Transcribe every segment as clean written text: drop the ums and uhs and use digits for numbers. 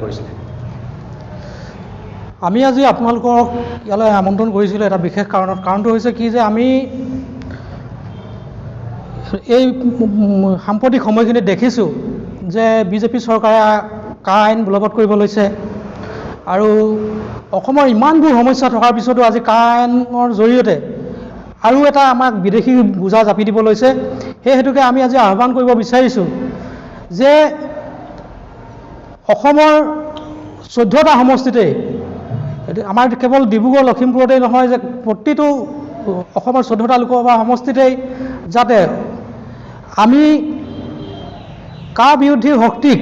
কৰিছিলে? আমি আজি আপোনালোকক ইয়ালৈ আমন্ত্ৰণ কৰিছিলোঁ এটা বিশেষ কাৰণত। কাৰণটো হৈছে কি যে আমি এই সাম্প্ৰতিক সময়খিনিত দেখিছোঁ যে বিজেপি চৰকাৰে কা আইন বলবৎ কৰিব লৈছে আৰু অসমৰ ইমানবোৰ সমস্যা থকাৰ পিছতো আজি কা আইনৰ জৰিয়তে আৰু এটা আমাক বিদেশী বোজা জাপি দিব লৈছে। সেই হেতুকে আমি আজি আহ্বান কৰিব বিচাৰিছোঁ যে অসমৰ 14টা সমষ্টিতেই, আমাৰ কেৱল ডিব্ৰুগড় লখিমপুৰতেই নহয়, যে প্ৰতিটো অসমৰ 14টা লোকসভা সমষ্টিতেই যাতে আমি কা বিৰোধী শক্তিক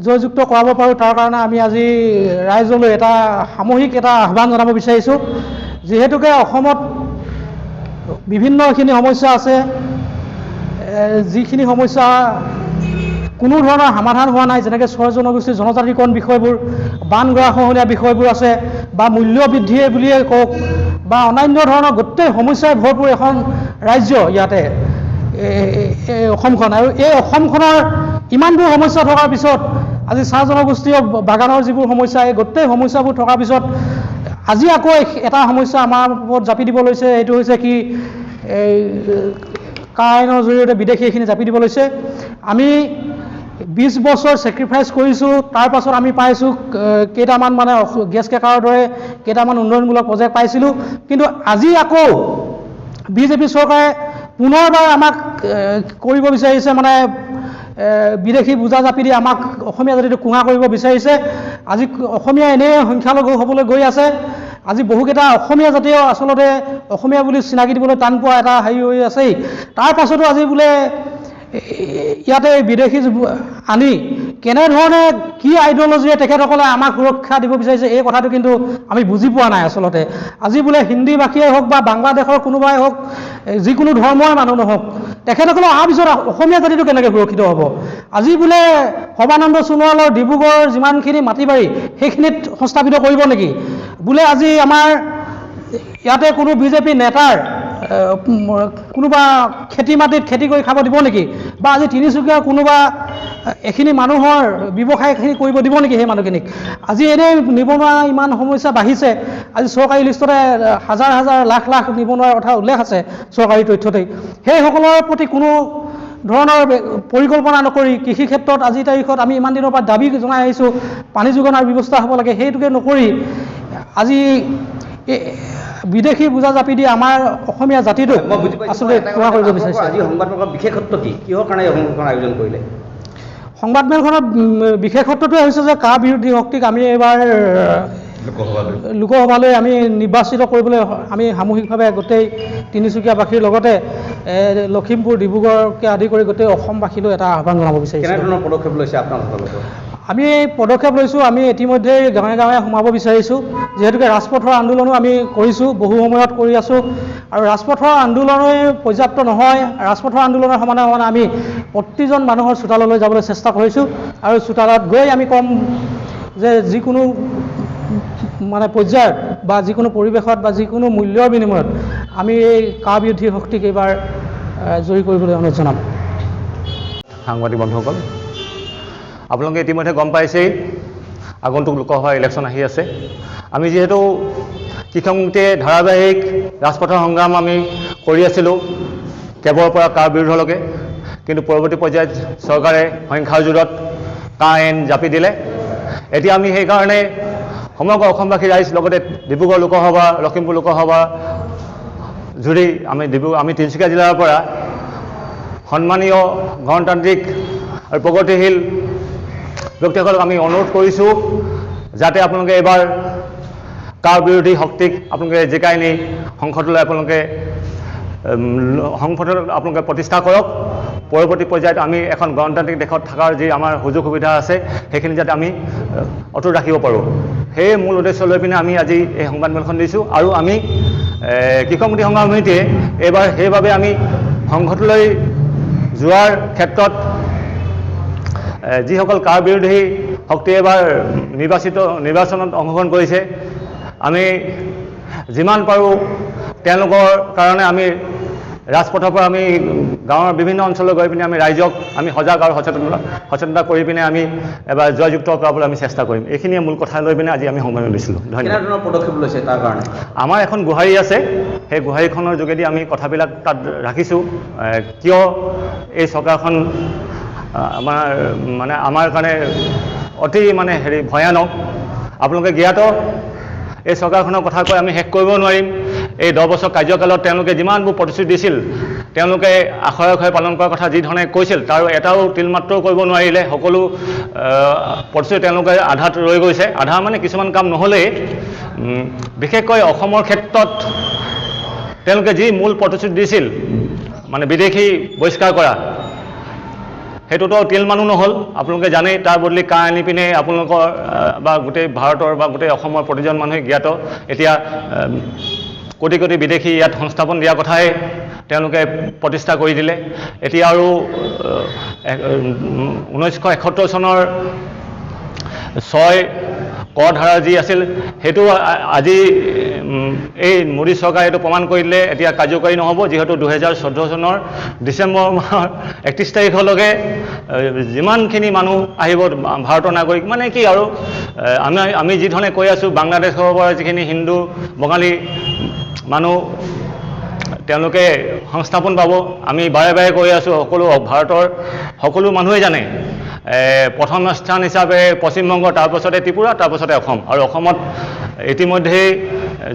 জয়যুক্ত কৰাব পাৰোঁ, তাৰ কাৰণে আমি আজি ৰাইজলৈ এটা সামূহিক এটা আহ্বান জনাব বিচাৰিছোঁ। যিহেতুকে অসমত বিভিন্নখিনি সমস্যা আছে, যিখিনি সমস্যা কোনো ধৰণৰ সমাধান হোৱা নাই, যেনেকৈ স্বৰ জনগোষ্ঠীৰ জনজাতিকৰণ বিষয়বোৰ, বান গৰাখহনীয়া বিষয়বোৰ আছে, বা মূল্য বৃদ্ধি বুলিয়ে কওক, বা অন্যান্য ধৰণৰ গোটেই সমস্যাই ভৰপূৰ এখন ৰাজ্য ইয়াতে অসমখন। আৰু এই অসমখনৰ ইমানবোৰ সমস্যা থকাৰ পিছত আজি চাহ জনগোষ্ঠীয় বাগানৰ যিবোৰ সমস্যা, এই গোটেই সমস্যাবোৰ থকাৰ পিছত আজি আকৌ এটা সমস্যা আমাৰ ওপৰত জাপি দিব লৈছে। এইটো হৈছে কি, এই কা আইনৰ জৰিয়তে বিদেশী এইখিনি জাপি দিব লৈছে। আমি 20 বছৰ ছেক্ৰিফাইচ কৰিছোঁ, তাৰ পাছত আমি পাইছোঁ কেইটামান মানে গেছ কেকাৰৰ দৰে কেইটামান উন্নয়নমূলক প্ৰজেক্ট পাইছিলোঁ। কিন্তু আজি আকৌ বিজেপি চৰকাৰে পুনৰবাৰ আমাক কৰিব বিচাৰিছে, মানে বিদেশী বোজা জাপি দি আমাক অসমীয়া জাতিটো কোঙা কৰিব বিচাৰিছে। আজি অসমীয়া এনেই সংখ্যালঘু হ'বলৈ গৈ আছে। আজি বহুকেইটা অসমীয়া জাতিও আচলতে অসমীয়া বুলি চিনাকি দিবলৈ টান পোৱা এটা হেৰি হৈ আছেই। তাৰ পাছতো আজি বোলে ইয়াতে বিদেশী আনি কেনেধৰণে কি আইডিঅলজিয়ে তেখেতসকলে আমাক সুৰক্ষা দিব বিচাৰিছে, এই কথাটো কিন্তু আমি বুজি পোৱা নাই আচলতে। আজি বোলে হিন্দী ভাষীয়ে হওক বা বাংলাদেশৰ কোনোবাই হওক, যিকোনো ধৰ্মৰ মানুহ নহওক, তেখেতসকলে অহাৰ পিছত অসমীয়া জাতিটো কেনেকৈ সুৰক্ষিত হ'ব? আজি বোলে সৰ্বানন্দ সোণোৱালৰ ডিব্ৰুগড়ৰ যিমানখিনি মাটি বাৰী সেইখিনিত সংস্থাপিত কৰিব নেকি? বোলে আজি আমাৰ ইয়াতে কোনো বিজেপি নেতাৰ কোনোবা খেতি মাটিত খেতি কৰি খাব দিব নেকি? বা আজি তিনিচুকীয়াৰ কোনোবা এইখিনি মানুহৰ ব্যৱসায়খিনি কৰিব দিব নেকি সেই মানুহখিনিক? আজি এনেই নিবনুৱা ইমান সমস্যা বাঢ়িছে। আজি চৰকাৰী লিষ্টতে হাজাৰ হাজাৰ লাখ লাখ নিবনুৱাৰ কথা উল্লেখ আছে চৰকাৰী তথ্যতেই। সেইসকলৰ প্ৰতি কোনো ধৰণৰ পৰিকল্পনা নকৰি কৃষি ক্ষেত্ৰত আজিৰ তাৰিখত আমি ইমান দিনৰ পৰা দাবী জনাই আহিছোঁ পানী যোগানৰ ব্যৱস্থা হ'ব লাগে, সেইটোকে নকৰি আজি বিদেশী বোজা জাপি দি আমাৰ অসমীয়া জাতিটোক আচলতে কোঙা কৰিব বিচাৰিছে। আজি সংবাদমেলৰ বিশেষত্ব কি, কিহৰ কাৰণে সংবাদমেলখন আয়োজন কৰিলে? সংবাদমেলখনৰ বিশেষত্বটোৱে হৈছে যে কা বিৰোধী শক্তিক আমি এইবাৰ লোকসভালৈ আমি নিৰ্বাচিত কৰিবলৈ আমি সামূহিকভাৱে গোটেই তিনিচুকীয়াবাসীৰ লগতে লখিমপুৰ ডিব্ৰুগড়কে আদি কৰি গোটেই অসমবাসীলৈ এটা আহ্বান জনাব বিচাৰিছোঁ। কেনেধৰণৰ পদক্ষেপ লৈছে আপোনালোকৰ? আমি পদক্ষেপ লৈছোঁ, আমি ইতিমধ্যে গাঁৱে গাঁৱে সোমাব বিচাৰিছোঁ। যিহেতুকে ৰাজপথৰ আন্দোলনো আমি কৰিছোঁ, বহু সময়ত কৰি আছোঁ। আৰু ৰাজপথৰ আন্দোলনেই পৰ্যাপ্ত নহয়, ৰাজপথৰ আন্দোলনৰ সমানে সমানে আমি প্ৰতিজন মানুহৰ চোতাললৈ যাবলৈ চেষ্টা কৰিছোঁ। আৰু চোতালত গৈ আমি ক'ম যে যিকোনো মানে পৰ্যায়ত বা যিকোনো পৰিৱেশত বা যিকোনো মূল্যৰ বিনিময়ত আমি এই কা বিৰোধী শক্তিক এইবাৰ জয়ী কৰিবলৈ অনুৰোধ জনাম। সাংবাদিক বন্ধুসকল, আপোনালোকে ইতিমধ্যে গম পাইছেই আগন্তুক লোকসভা ইলেকশ্যন আহি আছে। আমি যিহেতু কৃষকমুক্তিয়ে ধাৰাবাহিক ৰাজপথৰ সংগ্ৰাম আমি কৰি আছিলোঁ কেৱৰ পৰা কাৰ বিৰোধলৈকে, কিন্তু পৰৱৰ্তী পৰ্যায়ত চৰকাৰে সংখ্যাৰ জোৰত কা আইন জাপি দিলে। এতিয়া আমি সেইকাৰণে সমগ্ৰ অসমবাসী ৰাইজ লগতে ডিব্ৰুগড় লোকসভা, লখিমপুৰ লোকসভা জুৰি আমি তিনিচুকীয়া জিলাৰ পৰা সন্মানীয় গণতান্ত্ৰিক আৰু প্ৰগতিশীল ব্যক্তিসকলক আমি অনুৰোধ কৰিছোঁ যাতে আপোনালোকে এইবাৰ কাৰ বিৰোধী শক্তিক আপোনালোকে জিকাই নি সংসদলৈ আপোনালোকে প্ৰতিষ্ঠা কৰক। পৰৱৰ্তী পৰ্যায়ত আমি এখন গণতান্ত্ৰিক দেশত থকাৰ যি আমাৰ সুযোগ সুবিধা আছে সেইখিনি যাতে আমি অটুট ৰাখিব পাৰোঁ, সেই মূল উদ্দেশ্য লৈ পিনে আমি আজি এই সংবাদমেলখন দিছোঁ। আৰু আমি কৃষকমুক্তি সংগ্ৰাম সমিতিয়ে এইবাৰ সেইবাবে আমি সংসদলৈ যোৱাৰ ক্ষেত্ৰত যিসকল কাৰ বিৰোধী শক্তি এবাৰ নিৰ্বাচনত অংশগ্ৰহণ কৰিছে, আমি যিমান পাৰোঁ তেওঁলোকৰ কাৰণে আমি ৰাজপথৰ পৰা আমি গাঁৱৰ বিভিন্ন অঞ্চললৈ গৈ পিনে আমি ৰাইজক আমি সজাগ আৰু সচেতনতা কৰি পিনে আমি এবাৰ জয়যুক্ত কৰাবলৈ আমি চেষ্টা কৰিম। এইখিনিয়ে মূল কথা লৈ পিনে আজি আমি সময় লৈছিলোঁ। ধন্যবাদ। কেনেধৰণৰ পদক্ষেপ লৈছে তাৰ কাৰণে? আমাৰ এখন গোহাৰি আছে, সেই গোহাৰিখনৰ যোগেদি আমি কথাবিলাক তাত ৰাখিছোঁ। কিয় এই চৰকাৰখন আমাৰ কাৰণে অতি ভয়ানক। আপোনালোকে জ্ঞাত, এই চৰকাৰখনৰ কথা কৈ আমি শেষ কৰিব নোৱাৰিম। এই 10 বছৰ কাৰ্যকালত তেওঁলোকে যিমানবোৰ প্ৰতিশ্ৰুতি দিছিল, তেওঁলোকে আখৰে আখৰে পালন কৰাৰ কথা যি ধৰণে কৈছিল, তাৰ এটাও তিলমাত্ৰও কৰিব নোৱাৰিলে। সকলো প্ৰতিশ্ৰুতি তেওঁলোকে আধাত ৰৈ গৈছে। আধা কিছুমান কাম নহ'লেই, বিশেষকৈ অসমৰ ক্ষেত্ৰত তেওঁলোকে যি মূল প্ৰতিশ্ৰুতি দিছিল, বিদেশী বহিষ্কাৰ কৰা, সেইটোতো তিলমানো নহ'ল। আপোনালোকে জানেই, তাৰ বদলি কা আনি পিনে আপোনালোকৰ বা গোটেই ভাৰতৰ বা গোটেই অসমৰ প্ৰতিজন মানুহে জ্ঞাত, এতিয়া কোটি কোটি বিদেশী ইয়াত সংস্থাপন দিয়াৰ কথাই তেওঁলোকে প্ৰতিষ্ঠা কৰি দিলে। এতিয়া আৰু 1971 চনৰ 6 কৰ ধাৰা যি আছিল, সেইটো আজি এই মোদী চৰকাৰে এইটো প্ৰমাণ কৰি দিলে এতিয়া কাৰ্যকৰী নহ'ব, যিহেতু 2014 চনৰ ডিচেম্বৰ মাহৰ 31 তাৰিখলৈকে যিমানখিনি মানুহ আহিব ভাৰতৰ নাগৰিক, কি আৰু আমি যি ধৰণে কৈ আছোঁ, বাংলাদেশৰ পৰা যিখিনি হিন্দু বঙালী মানুহ তেওঁলোকে সংস্থাপন পাব। আমি বাৰে বাৰে কৈ আছোঁ, ভাৰতৰ সকলো মানুহে জানে প্ৰথম স্থান হিচাপে পশ্চিমবংগ, তাৰপাছতে ত্ৰিপুৰা, তাৰপাছতে অসম, আৰু অসমত ইতিমধ্যেই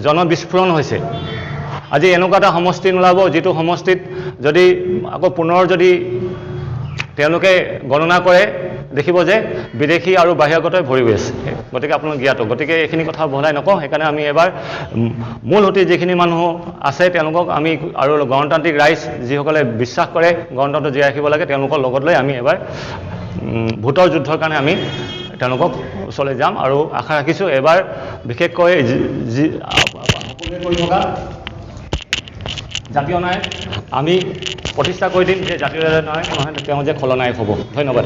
জনবিস্ফোৰণ হৈছে। আজি এনেকুৱা এটা সমষ্টি নোলাব, যিটো সমষ্টিত যদি আকৌ পুনৰ যদি তেওঁলোকে গণনা কৰে, দেখিব যে বিদেশী আৰু বাহিৰাগতই ভৰি গৈ আছে। গতিকে আপোনালোক জ্ঞাত। গতিকে এইখিনি কথা বহলাই নকওঁ। সেইকাৰণে আমি এবাৰ মূল সুঁতি যিখিনি মানুহ আছে তেওঁলোকক আমি, আৰু গণতান্ত্ৰিক ৰাইজ যিসকলে বিশ্বাস কৰে গণতন্ত্ৰ জীয়াই ৰাখিব লাগে, তেওঁলোকৰ লগত লৈ আমি এবাৰ ভোটৰ যুদ্ধৰ কাৰণে আমি তেওঁলোকক ওচৰলৈ যাম। আৰু আশা ৰাখিছোঁ এবাৰ বিশেষকৈ সকলোৱে কৰি থকা জাতীয় নায়ক আমি প্ৰতিষ্ঠা কৰি দিম, যে জাতীয় নায়ক নহয় তেওঁ যে খলনায়ক হ'ব। ধন্যবাদ।